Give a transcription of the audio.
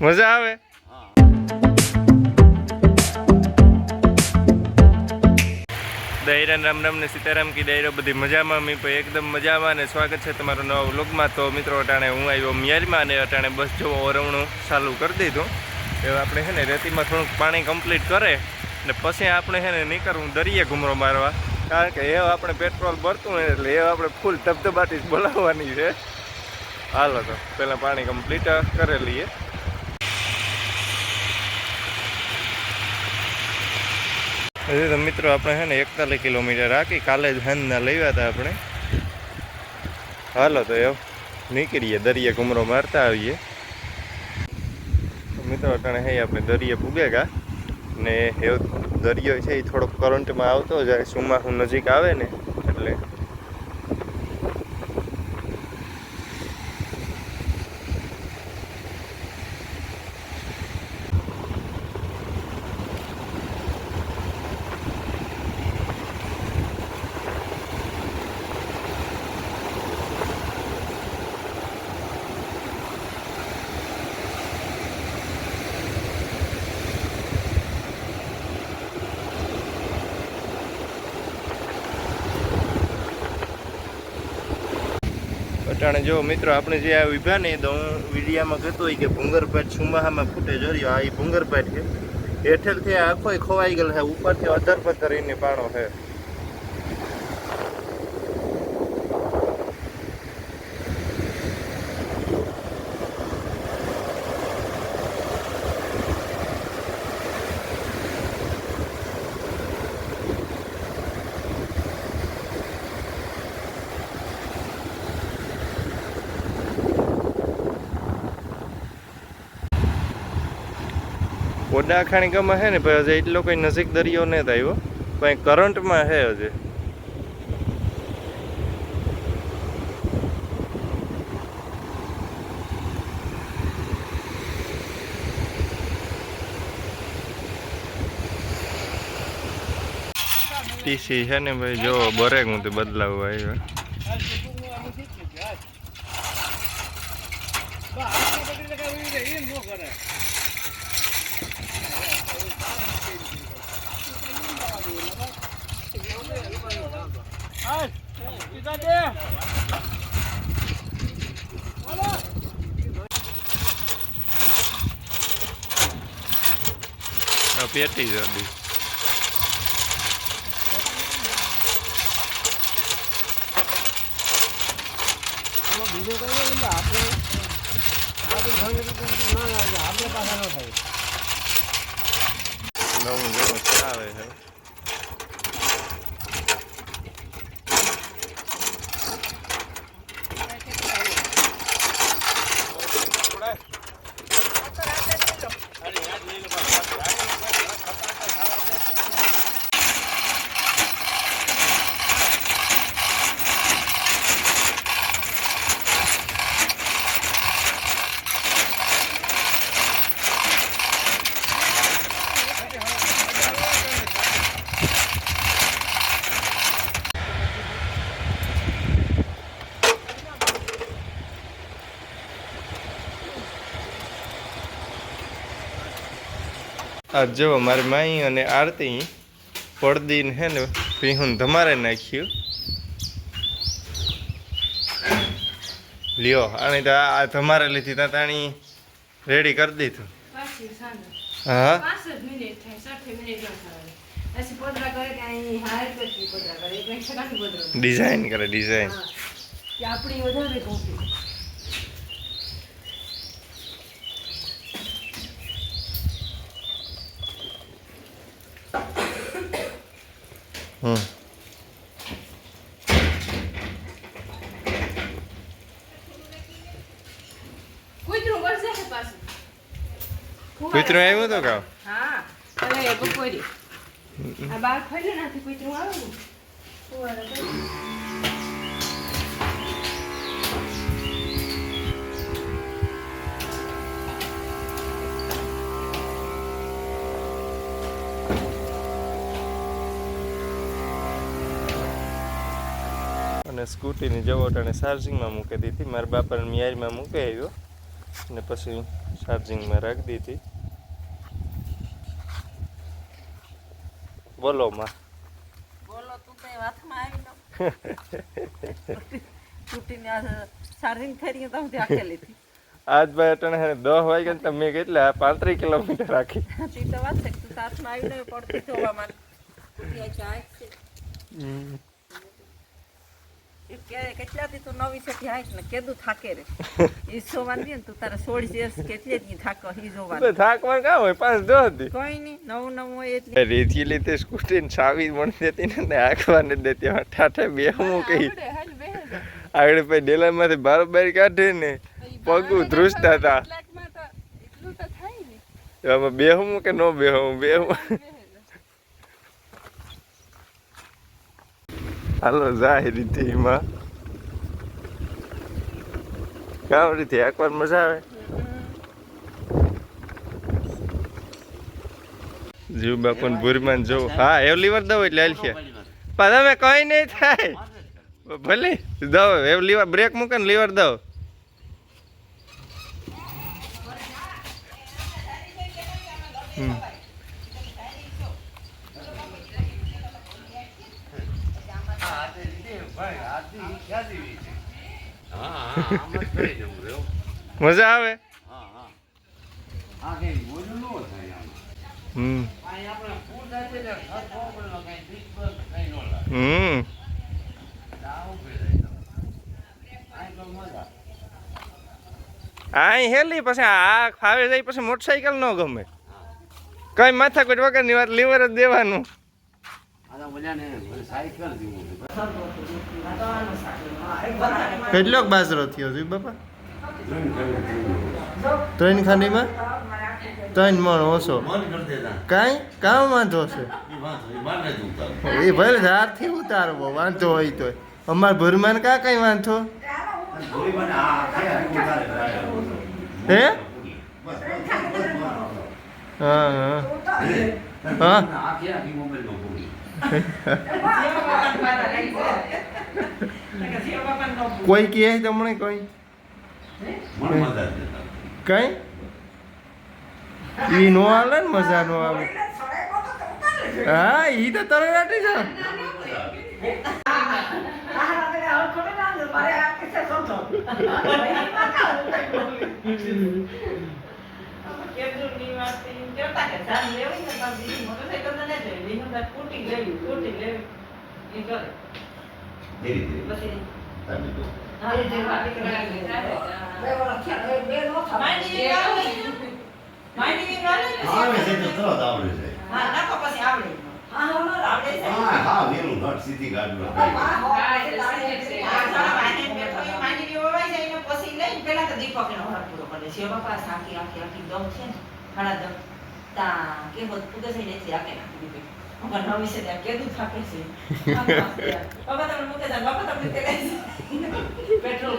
મજા આવે. દૈરાન રામ રામ ને સીતારામ કી દૈરો બધી મજામાં. મેં પણ એકદમ મજામાં અને સ્વાગત છે તમારું નવા વ્લોગમાં. તો મિત્રો અટાણે હું આવ્યો મિયારીમાં અને અટાણે બસ જો ઓરવણું ચાલુ કરી દીધું. હવે આપણે છે ને રેતીમાં થોડુંક પાણી કમ્પ્લીટ કરે ને પછી આપણે છે ને નીકળવું દરિયે ઘૂમરો મારવા. કારણ કે એ આપણે પેટ્રોલ ભરતું હોય એટલે એ આપણે ફૂલ ધબધબાટી જ બોલાવવાની છે. હાલો તો પહેલાં પાણી કમ્પ્લીટ કરી લઈએ. હજી તો મિત્રો આપણે છે ને 41 કિલોમીટર રાખી કાલે જ હાંજના લાવ્યા હતા આપણે. હાલો તો એવું નીકળીએ દરિયે ઘૂમરો મારતા આવીએ. મિત્રો અટાણે હે આપણે દરિયે પૂગેગા ને એવું દરિયો છે એ થોડોક કરંટમાં આવતો જાય. સુમાહુ નજીક આવે ને એટલે અટાણે જો મિત્રો આપણે જે આ ઉભા ને તો હું વિડીયામાં કહેતો હોય કે ભૂંગરપાટ સુમાહામાં ફૂટે જર્યો. આ એ ભૂંગરપાટ છે. હેઠળથી આખો ખોવાઈ ગયેલ છે, ઉપરથી અધર પથ્થર એને પાણો છે. ઓડા ખાણી ગામમાં છે ને ભાઈ હજી એટલો કંઈ નજીક દરિયો નથી આવ્યો, પણ કરંટમાં છે હજી. ટીસી છે ને ભાઈ જો બરેક હું તે બદલાવવા આવ્યો. પેટી જડી બીજું કઈ આપણે પાછા ન થાય. નવું નવું આવે છે. આ જો મારી માઈ અને આરતી પડદીને હે ને ભીહું ધમારે નાખ્યું. લ્યો આને તો આ ધમારે લીધી ત્યાં તાણી રેડી કરી દીધું. હા ડિઝાઇન કરે ડિઝાઇન. કૂતરું આવ્યું તો કાવ. હા હવે બપોરી આ બાર ખોલી નાખી કૂતરું આવે ને અને સ્કૂટીની જવોટ અને ચાર્જિંગમાં મૂકી દીધી. મારા બાપાને મિયારીમાં મૂકી આવ્યો. ને પછી ચાર્જિંગમાં રાખી દીધી. બોલો માં. બોલો તું તો હાથમાં આવી નો તૂટીને ચાર્જિંગ થઈ રહ્યું તો હું આખેલી હતી. આજ ભાઈ અટાણે 10 વાગ્યા ને મેં કેટલા 35 કિલોમીટર રાખી. તી તો વાત છે તું હાથમાં આવી ન પડતી જોવા મને તૂટી જાય છે એ કે કેટલાથી તું નવી સથી આઈસ ને કેદું થાકે રે ઈ સોવાની ને તું તારા 16 years કેટલે દી થાકો ઈ જોવાનું તો થાકવા કા હોય 5 હતી. કોઈ નહીં નવું હોય એટલે રીતિ લીધે સ્કૂટી ને ચાવી મળી દેતી ને આખવા ને દેતી ઠાઠે બે હું કહી આગળ પછી ડેલામાંથી બારોબાર કાઢે ને પગું ધ્રુજતા હતા. આમાં બેહું કે ન બેહું બેહું. હાલો જાય રીતે એમાં કામ રીતે એકવાર મજા આવે. જીવ બાપુ ભૂરીમાં જોવું. હા એવું લીવર દઉં એટલે હાલ છે પણ તમે કઈ નહીં થાય ભલે દઉં એવું લીવર બ્રેક મૂકે ને લીવર દઉં. મજા આવે. આ હેલી પછી આ ફાવે જાય પછી મોટરસાઇકલ ન ગમે કઈ માથાકૂટ વગર ની વાત લીવર જ દેવાનું. કેટલોક બાજરો થયો છે બાપા? 3 ખાંડીમાં 3 મણ ઓછો કાંઈ કામ વાંધો છે એ ભલે ધારથી ઉતારવો વાંધો હોય તો. અમારે ભરમાન કા કઈ વાંધો હે? હા હા કોઈ કહે તમને કોઈ કઈ ઈ નો હાલે ને મજા નો આવે. હા ઈ તો તરગાટી છે. પેટ્રોલ